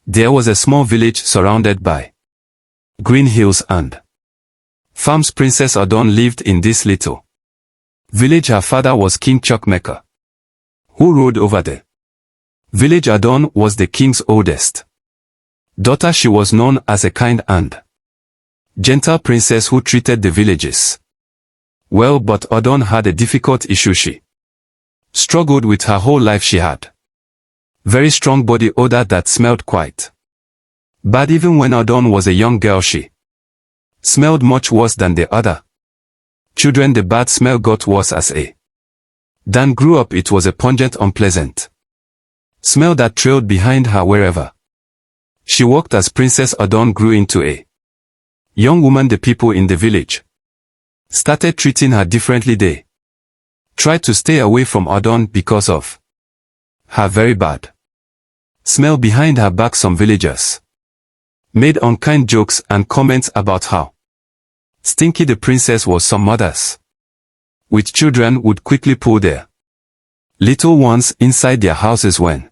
There was a small village surrounded by green hills and farms. Princess Adanne lived in this little village. Her father was King Chukmeka, who ruled over the village. Adanne was the king's oldest daughter. She was known as a kind and gentle princess who treated the villagers well, but Adanne had a difficult issue she struggled with her whole life. She had very strong body odor that smelled quite bad. Even when Adanne was a young girl, she smelled much worse than the other children. The bad smell got worse as Adanne grew up. It was a pungent, unpleasant smell that trailed behind her wherever she walked. As Princess Adanne grew into a young woman, the people in the village started treating her differently. They tried to stay away from Adanne because of her very bad smell behind her back. Some villagers made unkind jokes and comments about how stinky the princess was. Some mothers with children would quickly pull their little ones inside their houses when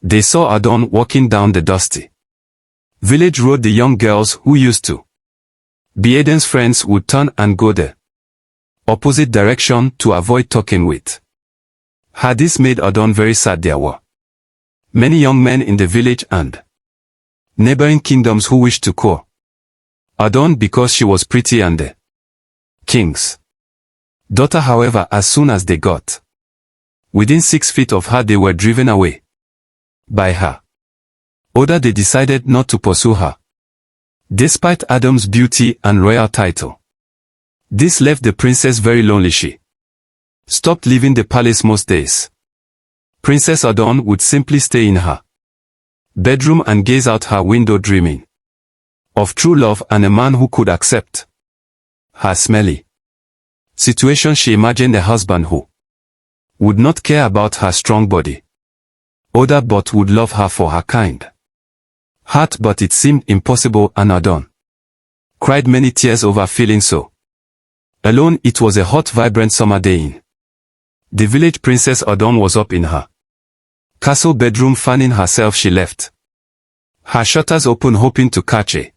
they saw Adanne walking down the dusty village road. The young girls who used to be Adanne's friends would turn and go the opposite direction to avoid talking with her. This made Adanne very sad. There were many young men in the village and neighboring kingdoms who wished to court Adanne because she was pretty and the king's daughter. However, as soon as they got within 6 feet of her, they were driven away by her odor. They decided not to pursue her despite Adanne's beauty and royal title. This left the princess very lonely. She stopped leaving the palace most days. Princess Adanne would simply stay in her bedroom and gaze out her window, dreaming of true love and a man who could accept her smelly situation. She imagined a husband who would not care about her strong body odor but would love her for her kind heart. But it seemed impossible, and Adanne cried many tears over feeling so alone. It was a hot, vibrant summer day in the village. Princess Adanne was up in her castle bedroom fanning herself. She left her shutters open, hoping to catch a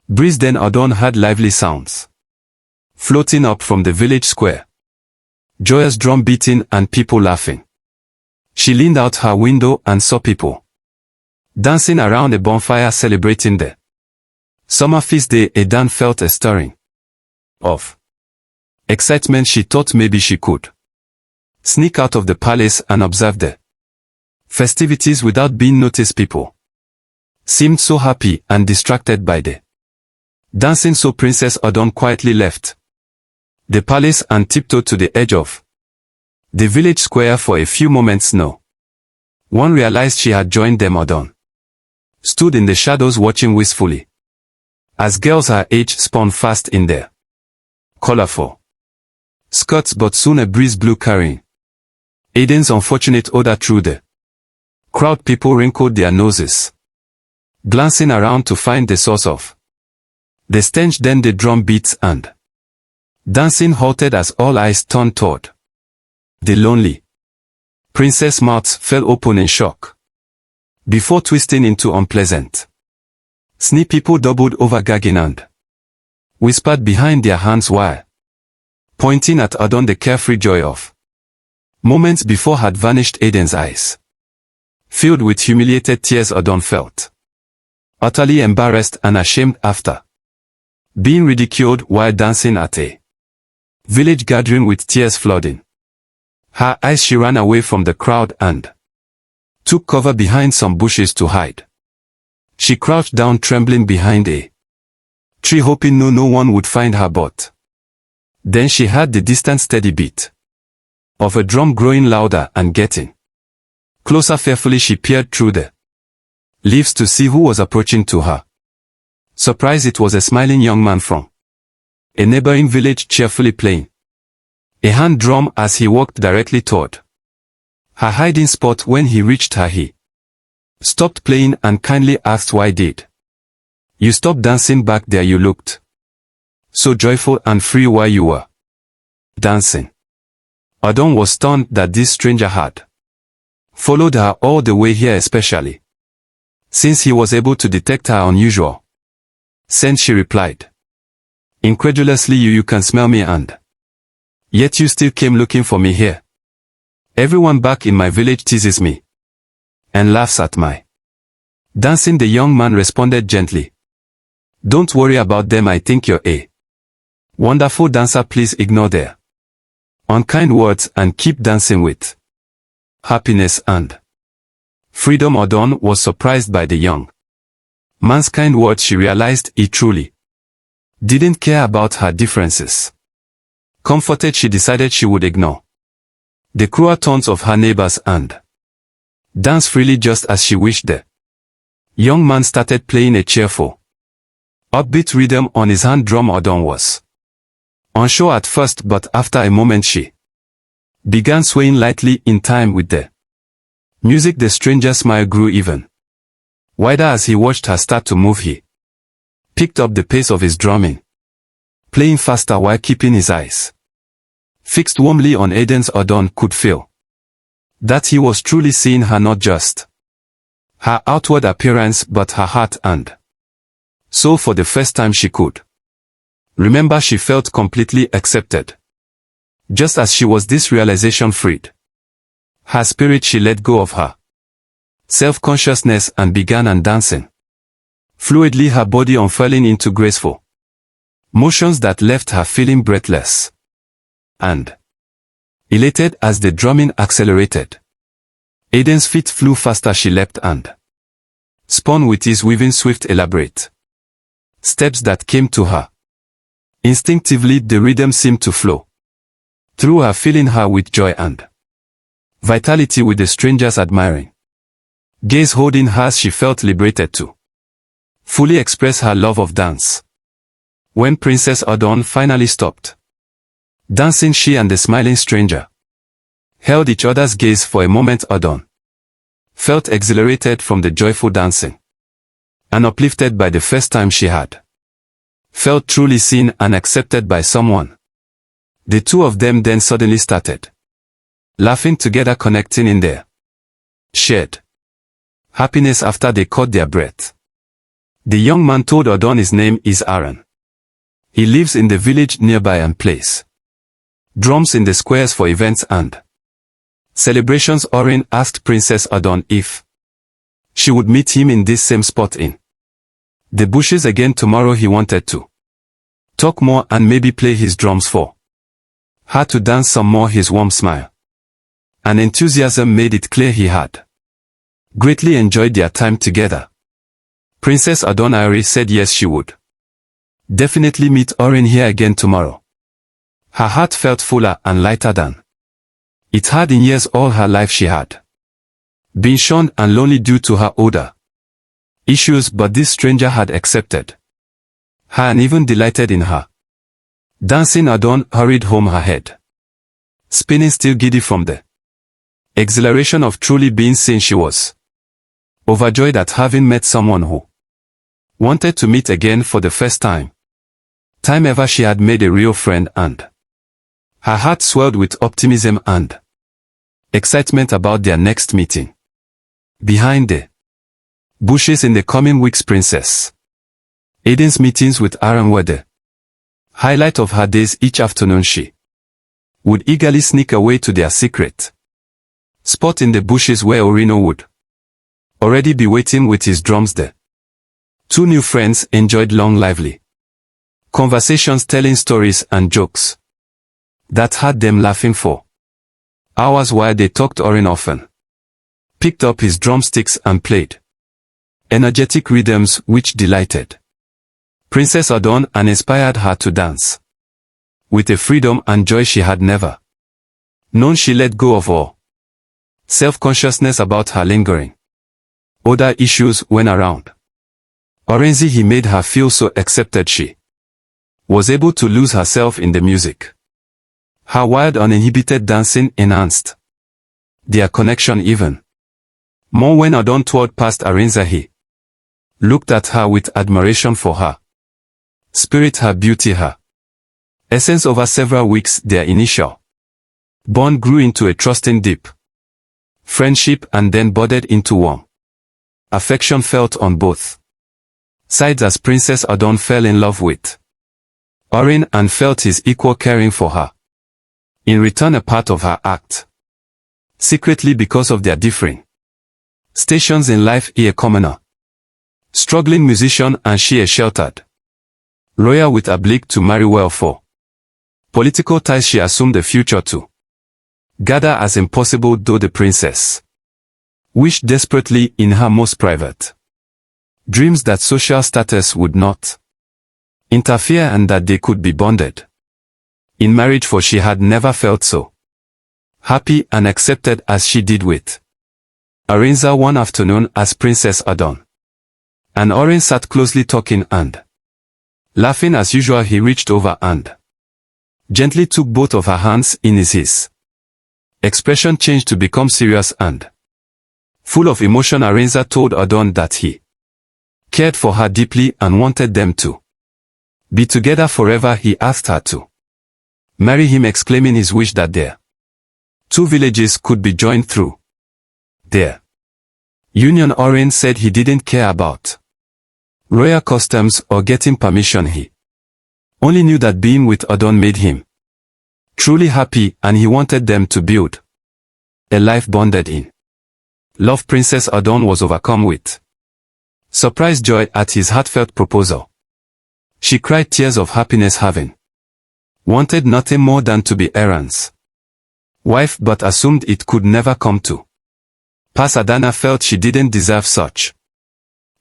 breeze. Then Adanne heard lively sounds floating up from the village square, joyous drum beating and people laughing. She leaned out her window and saw people dancing around a bonfire celebrating the summer feast day. Adanne felt a stirring of excitement. She thought maybe she could sneak out of the palace and observe the festivities without being noticed. People seemed so happy and distracted by the dancing, so Princess Adanne quietly left the palace and tiptoed to the edge of the village square for a few moments. No one realized she had joined them. Adanne stood in the shadows watching wistfully as girls her age spun fast in their colorful skirts, but soon a breeze blew, carrying Adanne's unfortunate odor through the crowd. People wrinkled their noses, glancing around to find the source of the stench. Then the drum beats and dancing halted as all eyes turned toward the lonely princess. Mouths fell open in shock before twisting into unpleasant sneer. People doubled over, gagging and whispered behind their hands while pointing at Adanne. The carefree joy of moments before had vanished. Adanne's eyes filled with humiliated tears. Adanne felt utterly embarrassed and ashamed after being ridiculed while dancing at a village gathering with tears flooding her eyes. She ran away from the crowd and took cover behind some bushes to hide. She crouched down, trembling behind a tree, hoping no one would find her. But then she heard the distant steady beat of a drum growing louder and getting closer. Fearfully she peered through the leaves to see who was approaching. To her surprise, it was a smiling young man from a neighboring village, cheerfully playing a hand drum as he walked directly toward her hiding spot. When he reached her, he stopped playing and kindly asked, "Why did you stop dancing back there? You looked so joyful and free while you were dancing." Adanne was stunned that this stranger had followed her all the way here, especially Since he was able to detect her unusual scent, she replied. Incredulously, you can smell me and yet you still came looking for me here. Everyone back in my village teases me and laughs at my dancing. The young man responded gently. Don't worry about them, I think you're a wonderful dancer. Please ignore their unkind words and keep dancing with happiness and freedom. Adanne was surprised by the young man's kind words. She realized he truly didn't care about her differences. Comforted, she decided she would ignore the cruel taunts of her neighbors and dance freely just as she wished. The young man started playing a cheerful, upbeat rhythm on his hand drum. Adanne was unsure at first, but after a moment she began swaying lightly in time with the music. The stranger's smile grew even wider as he watched her start to move. He picked up the pace of his drumming, playing faster while keeping his eyes fixed warmly on Adanne's. Adanne could feel that he was truly seeing her, not just her outward appearance but her heart and soul. For the first time she could remember, she felt completely accepted. Just as she was, this realization freed her spirit. She let go of her self-consciousness and began dancing fluidly, her body unfurling into graceful motions that left her feeling breathless and elated as the drumming accelerated. Adanne's feet flew faster. She leapt and spun with ease, weaving swift, elaborate steps that came to her instinctively. The rhythm seemed to flow through her, filling her with joy and vitality. With the stranger's admiring gaze holding hers, she felt liberated to fully express her love of dance. When Princess Adanne finally stopped dancing, she and the smiling stranger held each other's gaze for a moment. Adanne felt exhilarated from the joyful dancing and uplifted by the first time she had felt truly seen and accepted by someone. The two of them then suddenly started laughing together, connecting in their shared happiness. After they caught their breath, the young man told Adanne his name is Aaron. He lives in the village nearby and plays drums in the squares for events and celebrations. Orin asked Princess Adanne if she would meet him in this same spot in the bushes again tomorrow. He wanted to talk more and maybe play his drums for her to dance some more. His warm smile and enthusiasm made it clear he had greatly enjoyed their time together. Princess Adanne said yes, she would definitely meet Orin here again tomorrow. Her heart felt fuller and lighter than it had in years. All her life she had been shunned and lonely due to her odor issues, but this stranger had accepted her and even delighted in her dancing. Adanne hurried home, her head spinning, still giddy from the exhilaration of truly being seen. She was overjoyed at having met someone who wanted to meet again for the first time ever. She had made a real friend, and her heart swelled with optimism and excitement about their next meeting. Behind the bushes in the coming weeks, Princess Adanne's meetings with Aaron were the highlight of her days. Each afternoon she would eagerly sneak away to their secret spot in the bushes where Orino would already be waiting with his drums. The two new friends enjoyed long, lively conversations, telling stories and jokes that had them laughing for hours while they talked. Orin often picked up his drumsticks and played energetic rhythms which delighted Princess Adanne and inspired her to dance with a freedom and joy she had never known. She let go of all self-consciousness about her lingering odor issues when around Orenzi. He made her feel so accepted. She was able to lose herself in the music. Her wild, uninhibited dancing enhanced their connection even more. When Adanne toured past Arinza, he looked at her with admiration for her spirit, her beauty, her essence. Over several weeks, their initial bond grew into a trusting, deep friendship and then budded into warm Affection felt on both sides as Princess Adanne fell in love with Orin and felt his equal caring for her. In return, a part of her act secretly because of their differing stations in life, he a commoner, struggling musician, and she a sheltered royal with a blick to marry well for political ties she assumed the future to gather as impossible, though the princess wished desperately in her most private dreams that social status would not interfere and that they could be bonded in marriage, for she had never felt so happy and accepted as she did with Arinza one afternoon as Princess Adanne and Orin sat closely talking and laughing as usual. He reached over and gently took both of her hands in his. Expression changed to become serious and full of emotion. Arinza told Adanne that he cared for her deeply and wanted them to be together forever. He asked her to marry him, exclaiming his wish that their two villages could be joined through their union. Orin said he didn't care about royal customs or getting permission. He only knew that being with Adanne made him truly happy, and he wanted them to build a life bonded in love. Princess Adanne was overcome with surprised joy at his heartfelt proposal. She cried tears of happiness, having wanted nothing more than to be Aaron's wife, but assumed it could never come to pass. Adanne felt she didn't deserve such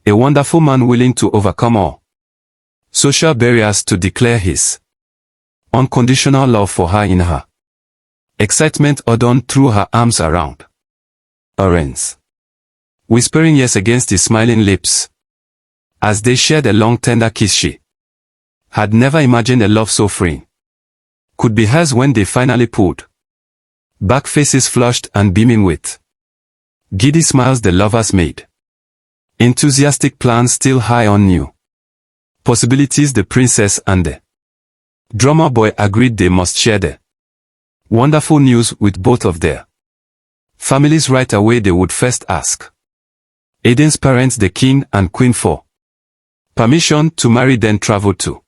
a wonderful man willing to overcome all social barriers to declare his unconditional love for her. In her excitement, Adanne threw her arms around Orin's, whispering yes against his smiling lips as they shared a long tender kiss. She had never imagined a love so freeing could be hers. When they finally pulled back, faces flushed and beaming with giddy smiles, the lovers made enthusiastic plans, still high on new possibilities. The princess and the drummer boy agreed they must share the wonderful news with both of their families right away. They would first ask Adanne's parents, the king and queen, for permission to marry, then travel to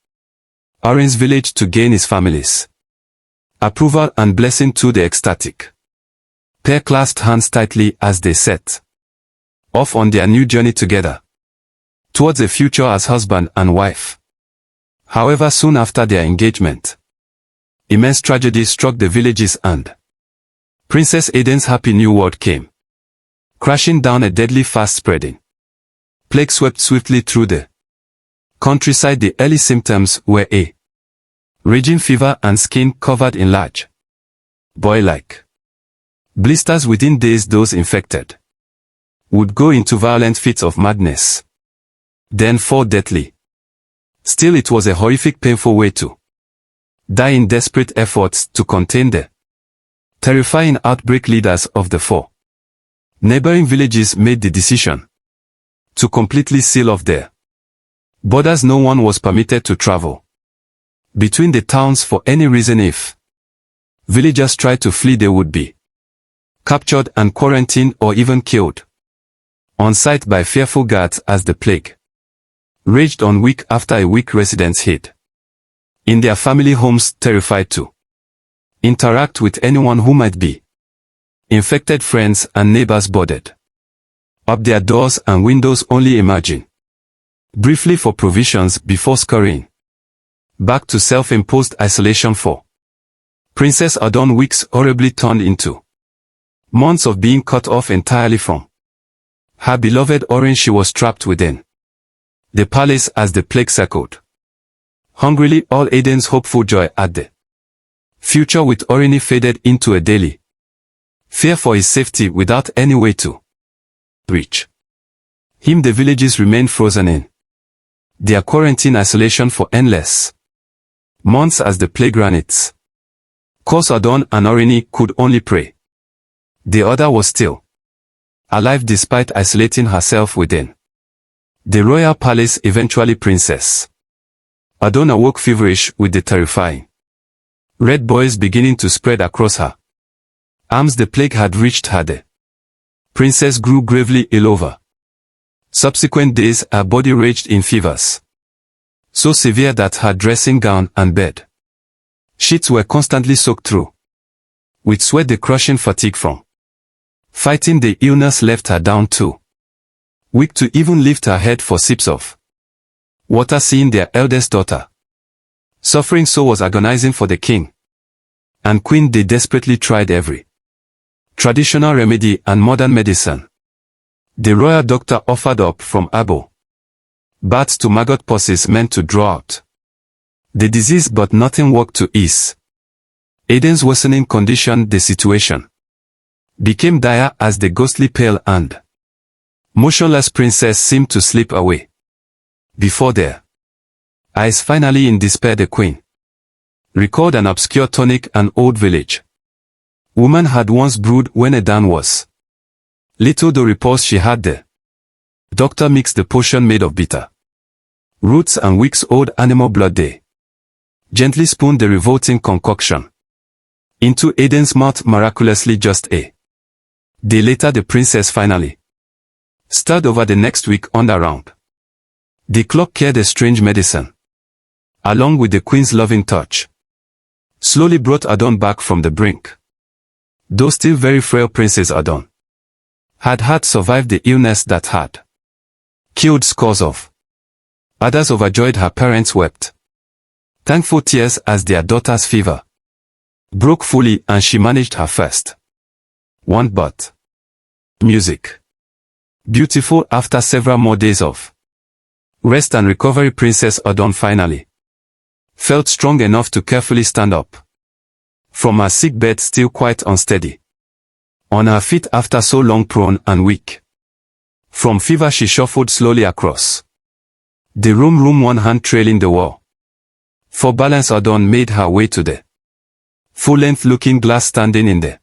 Orin's village to gain his family's approval and blessing. To the ecstatic pair clasped hands tightly as they set off on their new journey together towards a future as husband and wife. However, soon after their engagement, immense tragedy struck the villages and Princess Adanne's happy new world came crashing down. A deadly, fast-spreading plague swept swiftly through the countryside. The early symptoms were a raging fever and skin covered in large boy-like blisters. Within days, those infected would go into violent fits of madness, then fall deathly. Still, it was a horrific, painful way to die. In desperate efforts to contain the terrifying outbreak, leaders of the four neighboring villages made the decision to completely seal off their borders. No one was permitted to travel between the towns for any reason. If villagers tried to flee, they would be captured and quarantined or even killed on sight by fearful guards. As the plague raged on, week after week, residents hid in their family homes, terrified to interact with anyone who might be infected. Friends and neighbors boarded up their doors and windows, only emerging briefly for provisions before scurrying back to self-imposed isolation. For Princess Adanne, weeks horribly turned into months of being cut off entirely from her beloved Orin. She was trapped within the palace as the plague circled hungrily. All Adanne's hopeful joy at the future with Orin faded into a daily fear for his safety. Without any way to reach him, the villages remained frozen in their quarantine isolation for endless months as the plague ran its course. Adanne and Orin could only pray the other was still alive despite isolating herself within the royal palace. Eventually, Princess Adanne awoke feverish with the terrifying red boils beginning to spread across her arms. The plague had reached her. The princess grew gravely ill over Subsequent days her body raged in fevers. So severe that her dressing gown and bed sheets were constantly soaked through with sweat. The crushing fatigue from fighting the illness left her down too weak to even lift her head for sips of water. Seeing their eldest daughter suffering so was agonizing for the king and queen. They desperately tried every traditional remedy and modern medicine the royal doctor offered up, from abo baths to maggot pulses meant to draw out the disease, but nothing worked to ease Adanne's worsening condition. The situation became dire as the ghostly pale and motionless princess seemed to slip away before their eyes. Finally, in despair, the queen recalled an obscure tonic an old village woman had once brewed when Adanne was little. The reports she had the doctor mixed the potion made of bitter roots and weeks old animal blood. They gently spooned the revolting concoction into Adanne's mouth miraculously. Just a day later, the princess finally stirred. Over the next week on the round the clock, carried the strange medicine along with the queen's loving touch, slowly brought Odor back from the brink. Though still very frail, Princess Odor had survived the illness that had killed scores of others. Overjoyed, her parents wept thankful tears as their daughter's fever broke fully and she managed her first want. But music beautiful. After several more days of rest and recovery, Princess Odor finally felt strong enough to carefully stand up from her sick bed, still quite unsteady on her feet after so long prone and weak from fever. She shuffled slowly across the room, one hand trailing the wall for balance. Odor made her way to the full-length looking glass standing in the